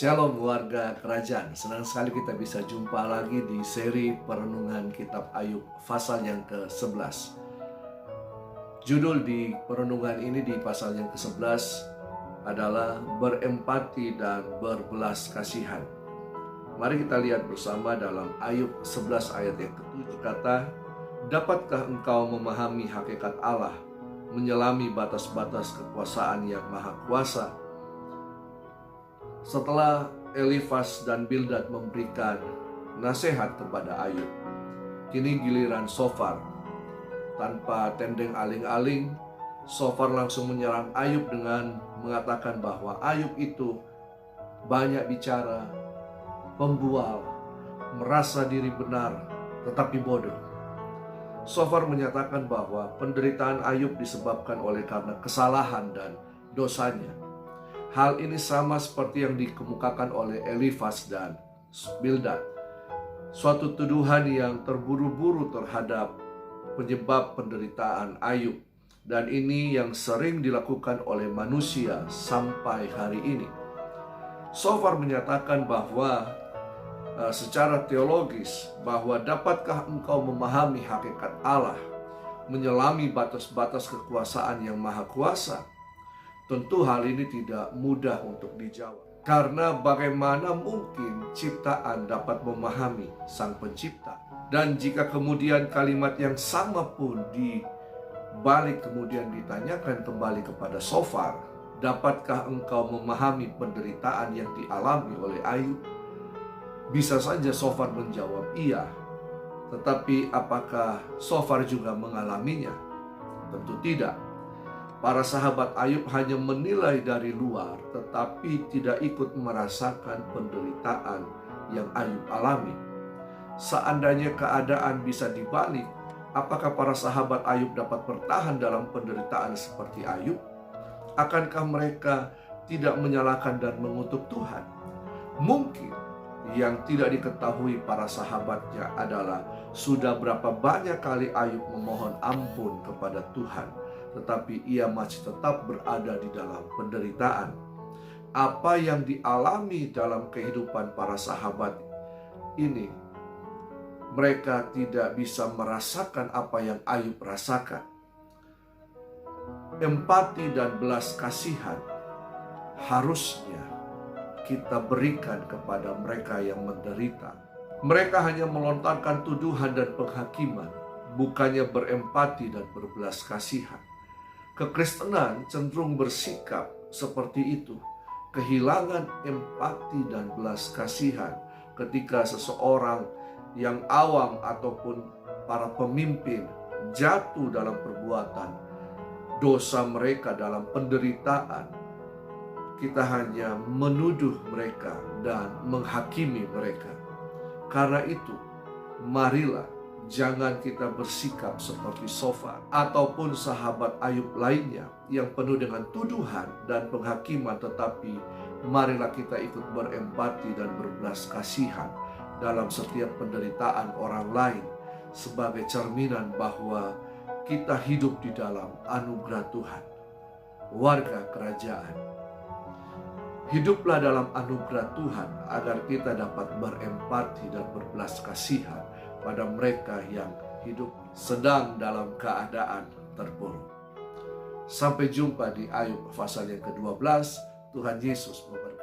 Shalom warga kerajaan, senang sekali kita bisa jumpa lagi di seri perenungan kitab Ayub pasal yang ke-11. Judul di perenungan ini di pasal yang ke-11 adalah berempati dan berbelas kasihan. Mari kita lihat bersama dalam Ayub 11 ayat yang ke-7 berkata, "Dapatkah engkau memahami hakikat Allah, menyelami batas-batas kekuasaan yang maha kuasa?" Setelah Elifas dan Bildad memberikan nasihat kepada Ayub, kini giliran Sofar. Tanpa tendeng aling-aling, Sofar langsung menyerang Ayub dengan mengatakan bahwa Ayub itu banyak bicara, pembual, merasa diri benar, tetapi bodoh. Sofar menyatakan bahwa penderitaan Ayub disebabkan oleh karena kesalahan dan dosanya. Hal ini sama seperti yang dikemukakan oleh Elifas dan Bildad. Suatu tuduhan yang terburu-buru terhadap penyebab penderitaan Ayub. Dan ini yang sering dilakukan oleh manusia sampai hari ini. Sofar menyatakan bahwa secara teologis bahwa dapatkah engkau memahami hakikat Allah, menyelami batas-batas kekuasaan yang maha kuasa? Tentu hal ini tidak mudah untuk dijawab. Karena bagaimana mungkin ciptaan dapat memahami Sang Pencipta? Dan jika kemudian kalimat yang sama pun dibalik kemudian ditanyakan kembali kepada Sofar, dapatkah engkau memahami penderitaan yang dialami oleh Ayub? Bisa saja Sofar menjawab iya. Tetapi apakah Sofar juga mengalaminya? Tentu tidak. Para sahabat Ayub hanya menilai dari luar, tetapi tidak ikut merasakan penderitaan yang Ayub alami. Seandainya keadaan bisa dibalik, apakah para sahabat Ayub dapat bertahan dalam penderitaan seperti Ayub? Akankah mereka tidak menyalahkan dan mengutuk Tuhan? Mungkin yang tidak diketahui para sahabatnya adalah sudah berapa banyak kali Ayub memohon ampun kepada Tuhan, tetapi ia masih tetap berada di dalam penderitaan. Apa yang dialami dalam kehidupan para sahabat ini, mereka tidak bisa merasakan apa yang Ayub rasakan. Empati dan belas kasihan harusnya kita berikan kepada mereka yang menderita. Mereka hanya melontarkan tuduhan dan penghakiman, bukannya berempati dan berbelas kasihan. Kekristenan cenderung bersikap seperti itu, kehilangan empati dan belas kasihan ketika seseorang yang awam ataupun para pemimpin jatuh dalam perbuatan dosa mereka, dalam penderitaan. Kita hanya menuduh mereka dan menghakimi mereka. Karena itu, marilah jangan kita bersikap seperti Sofar ataupun sahabat Ayub lainnya yang penuh dengan tuduhan dan penghakiman, tetapi marilah kita ikut berempati dan berbelas kasihan dalam setiap penderitaan orang lain sebagai cerminan bahwa kita hidup di dalam anugerah Tuhan. Warga kerajaan, hiduplah dalam anugerah Tuhan agar kita dapat berempati dan berbelas kasihan pada mereka yang hidup sedang dalam keadaan terpuruk. Sampai jumpa di Ayub pasal yang ke-12. Tuhan Yesus memberkati.